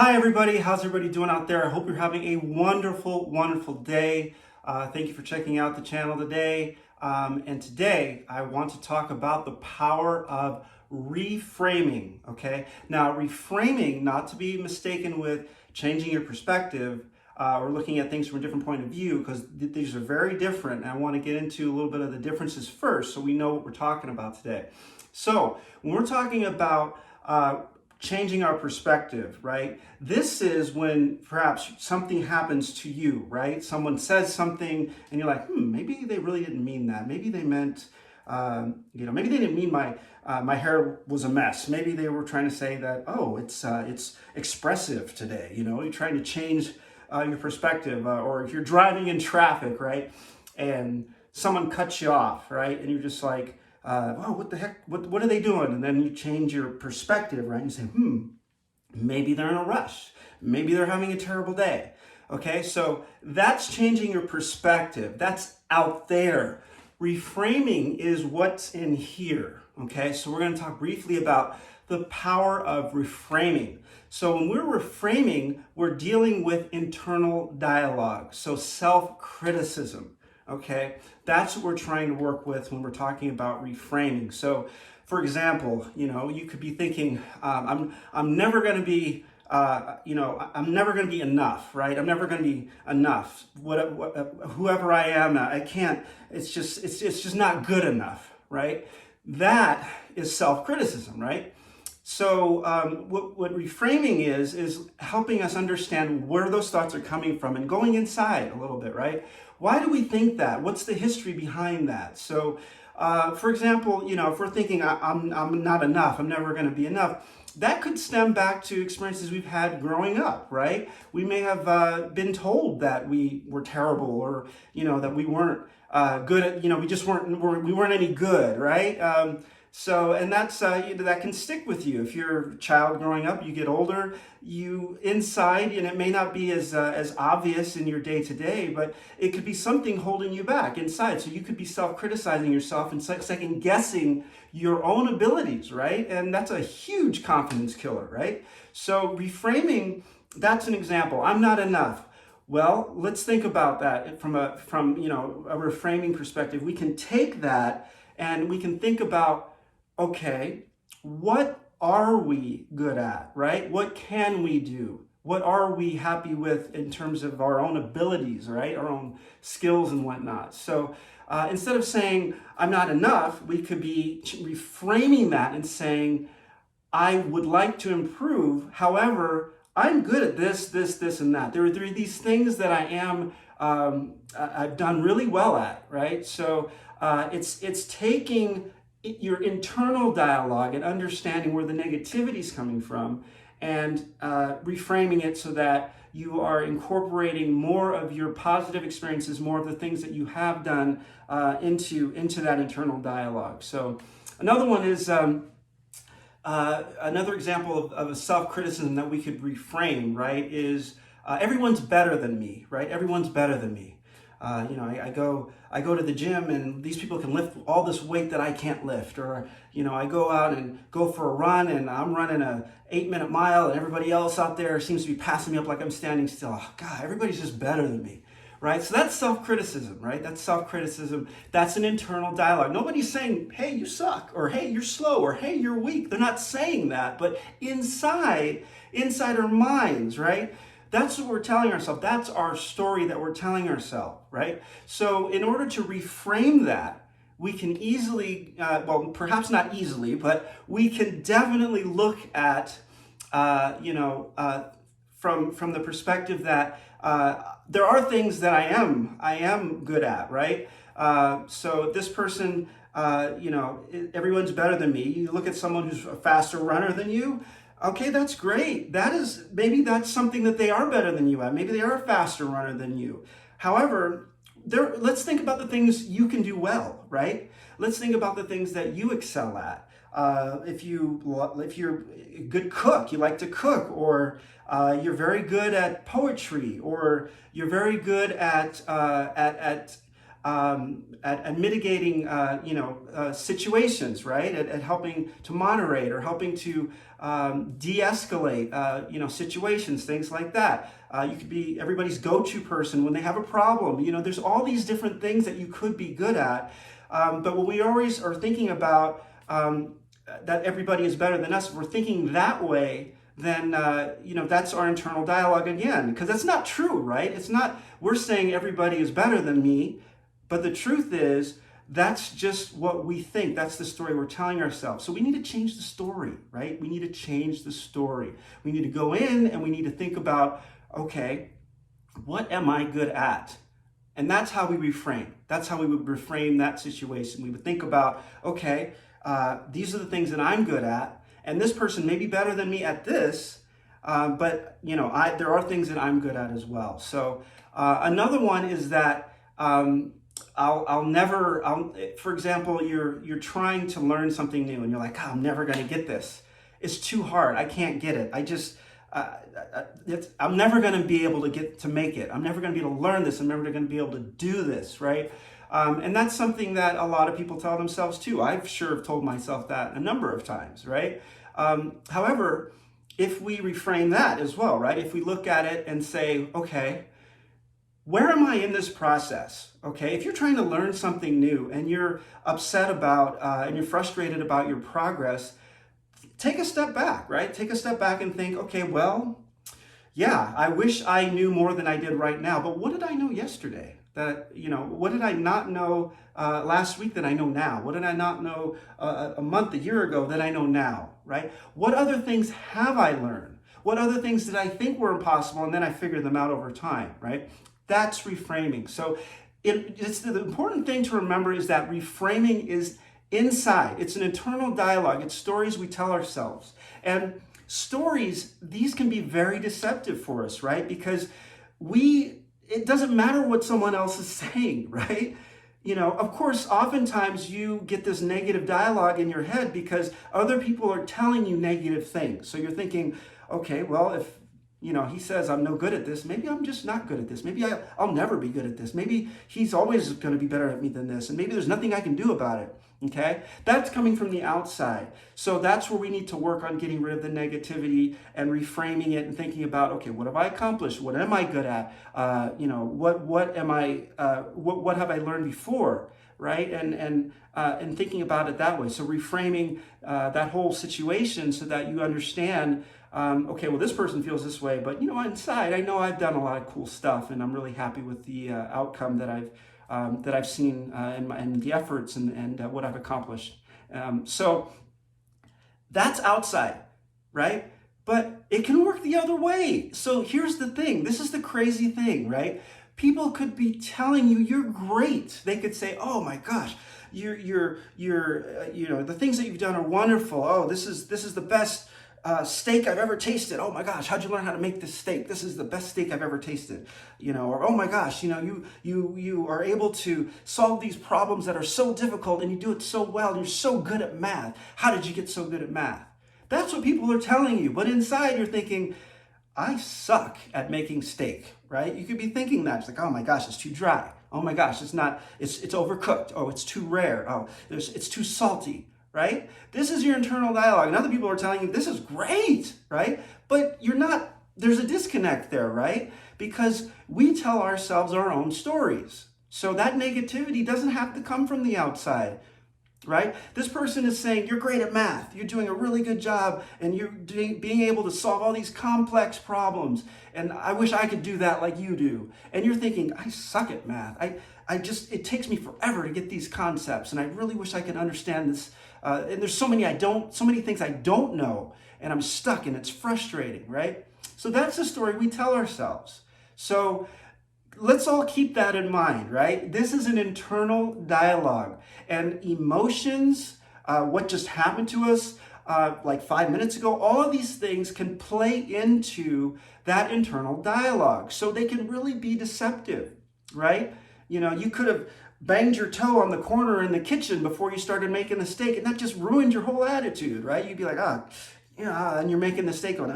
Hi everybody, how's everybody doing out there? I hope you're having a wonderful day. Thank you for checking out the channel today. And today I want to talk about the power of reframing, okay? Now reframing, not to be mistaken with changing your perspective or looking at things from a different point of view, because these are very different. And I want to get into a little bit of the differences first so we know what we're talking about today. So when we're talking about changing our perspective, right? This is when perhaps something happens to you, right? Someone says something and you're like, maybe they really didn't mean that. Maybe they meant, maybe they didn't mean my hair was a mess. Maybe they were trying to say that, oh, it's expressive today. You know, you're trying to change your perspective, or if you're driving in traffic, right? And someone cuts you off, right? And you're just like, oh, what the heck? What are they doing? And then you change your perspective, right? And you say, maybe they're in a rush. Maybe they're having a terrible day. Okay, so that's changing your perspective. That's out there. Reframing is what's in here. Okay, so we're going to talk briefly about the power of reframing. So when we're reframing, we're dealing with internal dialogue. So self-criticism. Okay, that's what we're trying to work with when we're talking about reframing. So, for example, you could be thinking, I'm never going to be, I'm never going to be enough, right? I'm never going to be enough. Whoever I am, I can't. It's just not good enough, right? That is self-criticism, right? So what reframing is helping us understand where those thoughts are coming from and going inside a little bit, right? Why do we think that? What's the history behind that? So, for example, if we're thinking I'm not enough, I'm never going to be enough, that could stem back to experiences we've had growing up, right? We may have been told that we were terrible, or that we weren't good at, we weren't any good, right? So, and that's that can stick with you. If you're a child growing up, you get older, you inside, and it may not be as obvious in your day to day, but it could be something holding you back inside. So you could be self-criticizing yourself and second guessing your own abilities, right? And that's a huge confidence killer, right? So reframing, that's an example. I'm not enough. Well, let's think about that from a reframing perspective. We can take that and we can think about, okay, what are we good at, right? What can we do? What are we happy with in terms of our own abilities, right? Our own skills and whatnot. So instead of saying, I'm not enough, we could be reframing that and saying, I would like to improve. However, I'm good at this, and that. There are these things that I am, I've done really well at, right? So it's taking your internal dialogue and understanding where the negativity is coming from and reframing it so that you are incorporating more of your positive experiences, more of the things that you have done into that internal dialogue. So another one is another example of a self-criticism that we could reframe, right, is everyone's better than me, right? Everyone's better than me. I go to the gym and these people can lift all this weight that I can't lift, or I go out and go for a run and I'm running a 8-minute mile and everybody else out there seems to be passing me up like I'm standing still. Oh, God, everybody's just better than me, right? So that's self-criticism, right? That's self-criticism. That's an internal dialogue. Nobody's saying, hey, you suck, or hey, you're slow, or hey, you're weak. They're not saying that, but inside our minds, right? That's what we're telling ourselves. That's our story that we're telling ourselves, right? So in order to reframe that, we can easily, perhaps not easily, but we can definitely look at, from the perspective that there are things that I am good at, right? So this person, everyone's better than me. You look at someone who's a faster runner than you. Okay, that's great. Maybe that's something that they are better than you at. Maybe they are a faster runner than you. However, let's think about the things you can do well, right? Let's think about the things that you excel at. If you're a good cook, you like to cook, or you're very good at poetry, or you're very good at at mitigating, situations, right? At helping to moderate or helping to de-escalate, situations, things like that. You could be everybody's go-to person when they have a problem. There's all these different things that you could be good at. But when we always are thinking about that everybody is better than us, if we're thinking that way, then that's our internal dialogue again, because that's not true, right? It's not we're saying everybody is better than me, but the truth is that's just what we think. That's the story we're telling ourselves. So we need to change the story, right? We need to change the story. We need to go in and we need to think about, okay, what am I good at? And that's how we reframe. That's how we would reframe that situation. We would think about, okay, these are the things that I'm good at, and this person may be better than me at this, but there are things that I'm good at as well. So another one is that for example, you're trying to learn something new, and you're like, I'm never going to get this. It's too hard. I can't get it. I'm never going to be able to make it. I'm never going to be able to learn this. I'm never going to be able to do this, right? And that's something that a lot of people tell themselves too. I've sure have told myself that a number of times, right? However, if we reframe that as well, right? If we look at it and say, okay, where am I in this process? Okay, if you're trying to learn something new and you're upset about and you're frustrated about your progress, take a step back, right? Take a step back and think, okay, well, yeah, I wish I knew more than I did right now, but what did I know yesterday? What did I not know last week that I know now? What did I not know a month, a year ago that I know now, right? What other things have I learned? What other things did I think were impossible and then I figured them out over time, right? That's reframing. So it's the important thing to remember is that reframing is inside. It's an internal dialogue. It's stories we tell ourselves. And stories, these can be very deceptive for us, right? Because it doesn't matter what someone else is saying, right? Of course, oftentimes you get this negative dialogue in your head because other people are telling you negative things. So you're thinking, okay, well, if he says I'm no good at this, maybe I'm just not good at this. Maybe I'll never be good at this. Maybe he's always going to be better at me than this. And maybe there's nothing I can do about it. Okay? That's coming from the outside. So that's where we need to work on getting rid of the negativity and reframing it and thinking about, okay, what have I accomplished? What am I good at? What have I learned before? Right? And thinking about it that way. So reframing that whole situation so that you understand, okay, well, this person feels this way, but inside, I know I've done a lot of cool stuff, and I'm really happy with the outcome that I've seen and the efforts and what I've accomplished. So that's outside, right? But it can work the other way. So here's the thing. This is the crazy thing, right? People could be telling you you're great. They could say, "Oh my gosh, you're the things that you've done are wonderful. Oh, this is the best steak I've ever tasted. Oh my gosh, how'd you learn how to make this steak? This is the best steak I've ever tasted." Or oh my gosh, you are able to solve these problems that are so difficult and you do it so well. You're so good at math. How did you get so good at math? That's what people are telling you. But inside you're thinking, I suck at making steak, right? You could be thinking that. It's like, oh my gosh, it's too dry. Oh my gosh, it's overcooked. Oh, it's too rare. Oh, it's too salty, right? This is your internal dialogue. And other people are telling you, this is great, right? But there's a disconnect there, right? Because we tell ourselves our own stories. So that negativity doesn't have to come from the outside. Right? This person is saying, you're great at math, you're doing a really good job, and you're being able to solve all these complex problems, and I wish I could do that like you do. And you're thinking, I suck at math. It takes me forever to get these concepts, and I really wish I could understand this. And there's so many things I don't know, and I'm stuck, and it's frustrating, right? So that's the story we tell ourselves. So let's all keep that in mind, right? This is an internal dialogue, and emotions, what just happened to us like 5 minutes ago, all of these things can play into that internal dialogue. So they can really be deceptive, right? You could have banged your toe on the corner in the kitchen before you started making the steak, and that just ruined your whole attitude, right? You'd be like, and you're making the steak going,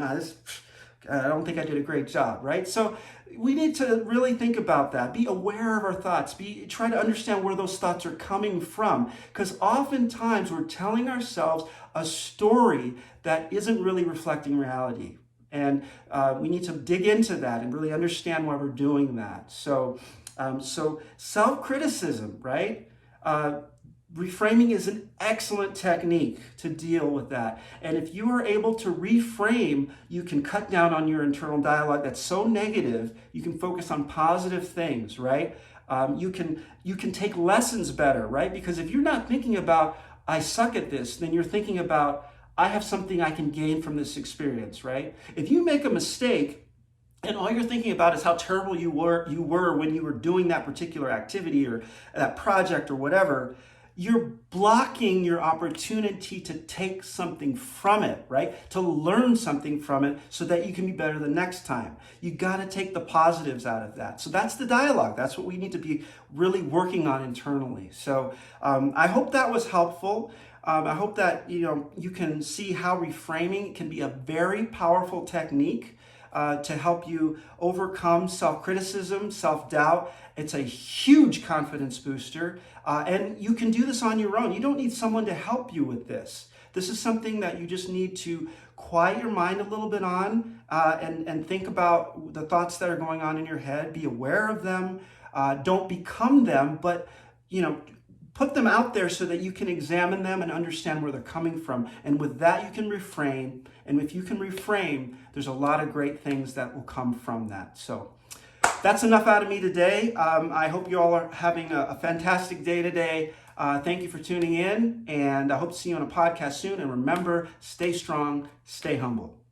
I don't think I did a great job, right? So we need to really think about that. Be aware of our thoughts. Try to understand where those thoughts are coming from, because oftentimes we're telling ourselves a story that isn't really reflecting reality. And we need to dig into that and really understand why we're doing that. So self-criticism, right? Reframing is an excellent technique to deal with that. And if you are able to reframe, you can cut down on your internal dialogue that's so negative. You can focus on positive things, right? You can take lessons better, right? Because if you're not thinking about, I suck at this, then you're thinking about, I have something I can gain from this experience, right? If you make a mistake, and all you're thinking about is how terrible you were when you were doing that particular activity or that project or whatever, you're blocking your opportunity to take something from it, right? To learn something from it so that you can be better the next time. You got to take the positives out of that. So that's the dialogue. That's what we need to be really working on internally. So I hope that was helpful. I hope that you can see how reframing can be a very powerful technique to help you overcome self-criticism, self-doubt. It's a huge confidence booster, and you can do this on your own. You don't need someone to help you with this. This is something that you just need to quiet your mind a little bit on and think about the thoughts that are going on in your head. Be aware of them. Don't become them, but put them out there so that you can examine them and understand where they're coming from. And with that, you can reframe. And if you can reframe, there's a lot of great things that will come from that. So that's enough out of me today. I hope you all are having a fantastic day today. Thank you for tuning in, and I hope to see you on a podcast soon. And remember, stay strong, stay humble.